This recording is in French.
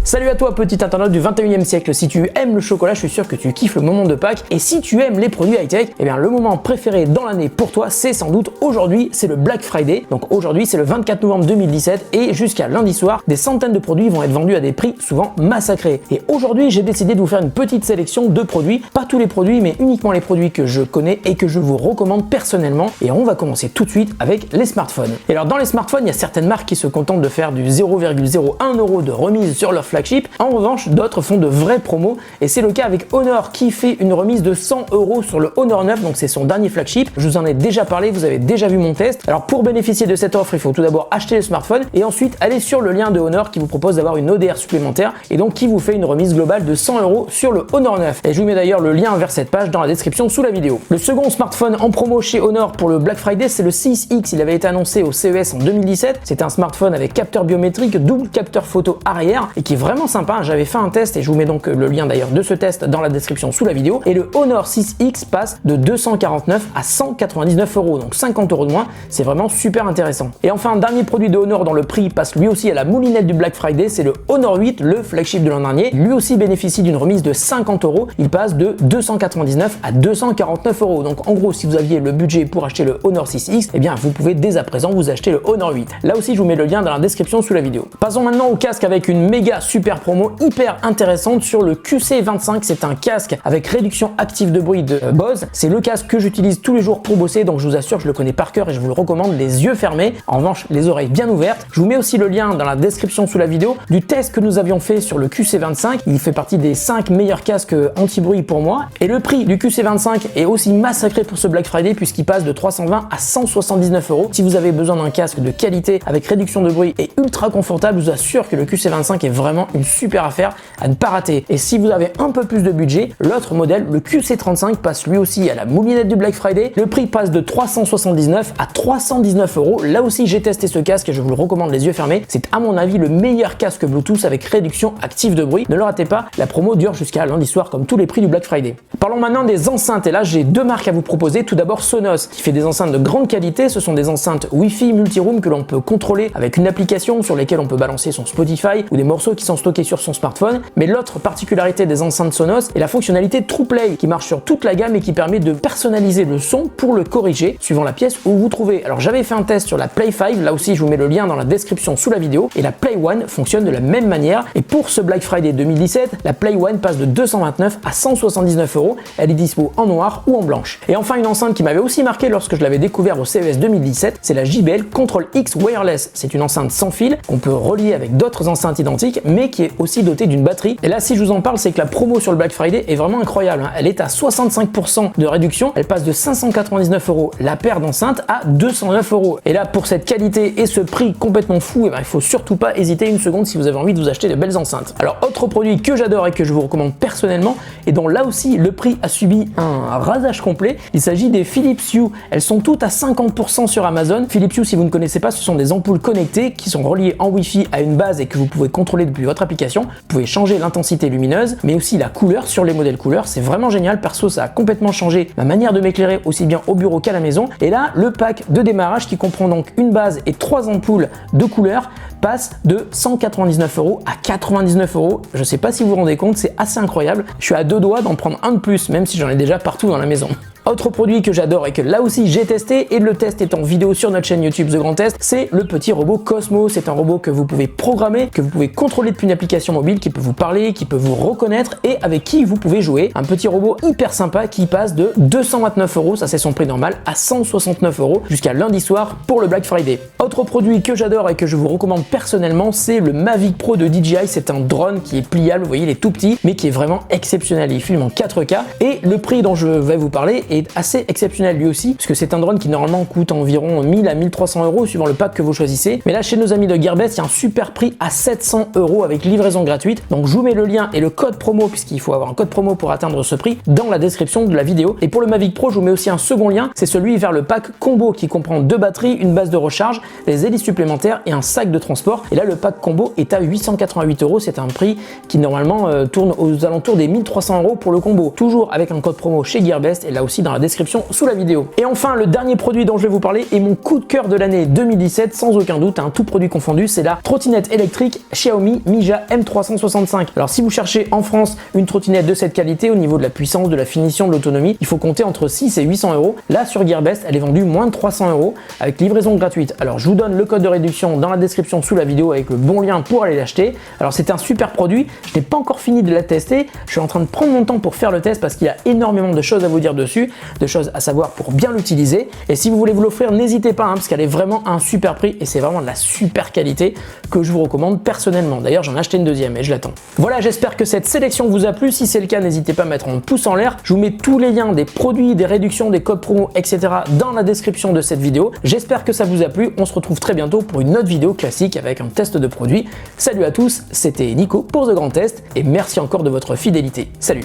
Salut à toi petit internaute du 21e siècle, si tu aimes le chocolat, je suis sûr que tu kiffes le moment de Pâques, et si tu aimes les produits high-tech, eh bien le moment préféré dans l'année pour toi, c'est sans doute aujourd'hui, c'est le Black Friday. Donc aujourd'hui c'est le 24 novembre 2017 et jusqu'à lundi soir, des centaines de produits vont être vendus à des prix souvent massacrés. Et aujourd'hui j'ai décidé de vous faire une petite sélection de produits, pas tous les produits mais uniquement les produits que je connais et que je vous recommande personnellement. Et on va commencer tout de suite avec les smartphones. Et alors dans les smartphones, il y a certaines marques qui se contentent de faire du 0,01 € de remise sur leur flagship. En revanche, d'autres font de vraies promos et c'est le cas avec Honor qui fait une remise de 100 € sur le Honor 9, donc c'est son dernier flagship. Je vous en ai déjà parlé, vous avez déjà vu mon test. Alors pour bénéficier de cette offre, il faut tout d'abord acheter le smartphone et ensuite aller sur le lien de Honor qui vous propose d'avoir une ODR supplémentaire et donc qui vous fait une remise globale de 100 € sur le Honor 9. Et je vous mets d'ailleurs le lien vers cette page dans la description sous la vidéo. Le second smartphone en promo chez Honor pour le Black Friday, c'est le 6X. Il avait été annoncé au CES en 2017. C'est un smartphone avec capteur biométrique, double capteur photo arrière et qui est vraiment sympa. J'avais fait un test et je vous mets donc le lien d'ailleurs de ce test dans la description sous la vidéo. Et le Honor 6X passe de 249 à 199 €, donc 50 € de moins. C'est vraiment super intéressant. Et enfin, un dernier produit de Honor dont le prix passe lui aussi à la moulinette du Black Friday, c'est le Honor 8, le flagship de l'an dernier. Lui aussi bénéficie d'une remise de 50 €. Il passe de 299 à 249 €. Donc en gros, si vous aviez le budget pour acheter le Honor 6X, eh bien vous pouvez dès à présent vous acheter le Honor 8. Là aussi, je vous mets le lien dans la description sous la vidéo. Passons maintenant au casque avec une méga super promo hyper intéressante sur le QC25. C'est un casque avec réduction active de bruit de Bose. C'est le casque que j'utilise tous les jours pour bosser, donc je vous assure que je le connais par cœur et je vous le recommande les yeux fermés. En revanche, les oreilles bien ouvertes. Je vous mets aussi le lien dans la description sous la vidéo du test que nous avions fait sur le QC25. Il fait partie des 5 meilleurs casques anti-bruit pour moi. Et le prix du QC25 est aussi massacré pour ce Black Friday puisqu'il passe de 320 à 179 €. Si vous avez besoin d'un casque de qualité avec réduction de bruit et ultra confortable, je vous assure que le QC25 est vraiment une super affaire à ne pas rater. Et si vous avez un peu plus de budget, l'autre modèle, le QC35, passe lui aussi à la moulinette du Black Friday. Le prix passe de 379 à 319 €. Là aussi, j'ai testé ce casque et je vous le recommande les yeux fermés. C'est à mon avis le meilleur casque Bluetooth avec réduction active de bruit. Ne le ratez pas, la promo dure jusqu'à lundi soir comme tous les prix du Black Friday. Parlons maintenant des enceintes et là j'ai deux marques à vous proposer. Tout d'abord Sonos qui fait des enceintes de grande qualité. Ce sont des enceintes Wi-Fi multi-room que l'on peut contrôler avec une application sur lesquelles on peut balancer son Spotify ou des morceaux qui sont stockés sur son smartphone. Mais l'autre particularité des enceintes Sonos est la fonctionnalité TruePlay qui marche sur toute la gamme et qui permet de personnaliser le son pour le corriger suivant la pièce où vous vous trouvez. Alors j'avais fait un test sur la Play 5, là aussi je vous mets le lien dans la description sous la vidéo, et la Play One fonctionne de la même manière. Et pour ce Black Friday 2017, la Play One passe de 229 à 179 €. Elle est dispo en noir ou en blanche. Et enfin une enceinte qui m'avait aussi marqué lorsque je l'avais découvert au CES 2017, c'est la JBL Control X Wireless. C'est une enceinte sans fil qu'on peut relier avec d'autres enceintes identiques mais qui est aussi dotée d'une batterie. Et là si je vous en parle, c'est que la promo sur le Black Friday est vraiment incroyable. Elle est à 65% de réduction. Elle passe de 599 € la paire d'enceintes à 209 €. Et là pour cette qualité et ce prix complètement fou, il faut surtout pas hésiter une seconde si vous avez envie de vous acheter de belles enceintes. Alors autre produit que j'adore et que je vous recommande personnellement et dont là aussi le prix a subi un rasage complet, il s'agit des Philips Hue. Elles sont toutes à 50% sur Amazon. Philips Hue, si vous ne connaissez pas, ce sont des ampoules connectées qui sont reliées en Wi-Fi à une base et que vous pouvez contrôler depuis votre application. Vous pouvez changer l'intensité lumineuse mais aussi la couleur sur les modèles couleurs. C'est vraiment génial. Perso, ça a complètement changé ma manière de m'éclairer aussi bien au bureau qu'à la maison. Et là, le pack de démarrage qui comprend donc une base et 3 ampoules de couleur passe de 199 € à 99 €. Je sais pas si vous vous rendez compte, c'est assez incroyable. Je suis à deux doigts d'en prendre un de plus, même si j'en ai déjà partout dans la maison. Autre produit que j'adore et que là aussi j'ai testé, et le test est en vidéo sur notre chaîne YouTube The Grand Test, c'est le petit robot Cosmo. C'est un robot que vous pouvez programmer, que vous pouvez contrôler depuis une application mobile, qui peut vous parler, qui peut vous reconnaître et avec qui vous pouvez jouer. Un petit robot hyper sympa qui passe de 229 €, ça c'est son prix normal, à 169 € jusqu'à lundi soir pour le Black Friday. Autre produit que j'adore et que je vous recommande personnellement, c'est le Mavic Pro de DJI. C'est un drone qui est pliable, vous voyez il est tout petit mais qui est vraiment exceptionnel. Il filme en 4K et le prix dont je vais vous parler est assez exceptionnel lui aussi, puisque c'est un drone qui normalement coûte environ 1000 à 1300 € suivant le pack que vous choisissez. Mais là chez nos amis de Gearbest, il y a un super prix à 700 € avec livraison gratuite. Donc je vous mets le lien et le code promo, puisqu'il faut avoir un code promo pour atteindre ce prix, dans la description de la vidéo. Et pour le Mavic Pro, je vous mets aussi un second lien, c'est celui vers le pack combo qui comprend 2 batteries, une base de recharge, des hélices supplémentaires et un sac de transport. Et là le pack combo est à 888 €. C'est un prix qui normalement tourne aux alentours des 1300 € pour le combo, toujours avec un code promo chez Gearbest. Et là aussi dans la description sous la vidéo. Et enfin, le dernier produit dont je vais vous parler est mon coup de cœur de l'année 2017, sans aucun doute, un tout produit confondu, c'est la trottinette électrique Xiaomi Mija M365. Alors si vous cherchez en France une trottinette de cette qualité, au niveau de la puissance, de la finition, de l'autonomie, il faut compter entre 6 et 800 euros. Là sur Gearbest, elle est vendue moins de 300 euros avec livraison gratuite. Alors je vous donne le code de réduction dans la description sous la vidéo avec le bon lien pour aller l'acheter. Alors c'est un super produit, je n'ai pas encore fini de la tester, je suis en train de prendre mon temps pour faire le test parce qu'il y a énormément de choses à vous dire dessus, de choses à savoir pour bien l'utiliser. Et si vous voulez vous l'offrir, n'hésitez pas parce qu'elle est vraiment à un super prix et c'est vraiment de la super qualité que je vous recommande personnellement. D'ailleurs j'en ai acheté une deuxième et je l'attends. Voilà, j'espère que cette sélection vous a plu. Si c'est le cas, n'hésitez pas à mettre un pouce en l'air. Je vous mets tous les liens des produits, des réductions, des codes promo, etc. dans la description de cette vidéo. J'espère que ça vous a plu. On se retrouve très bientôt pour une autre vidéo classique avec un test de produit. Salut à tous, c'était Nico pour The Grand Test et merci encore de votre fidélité. Salut!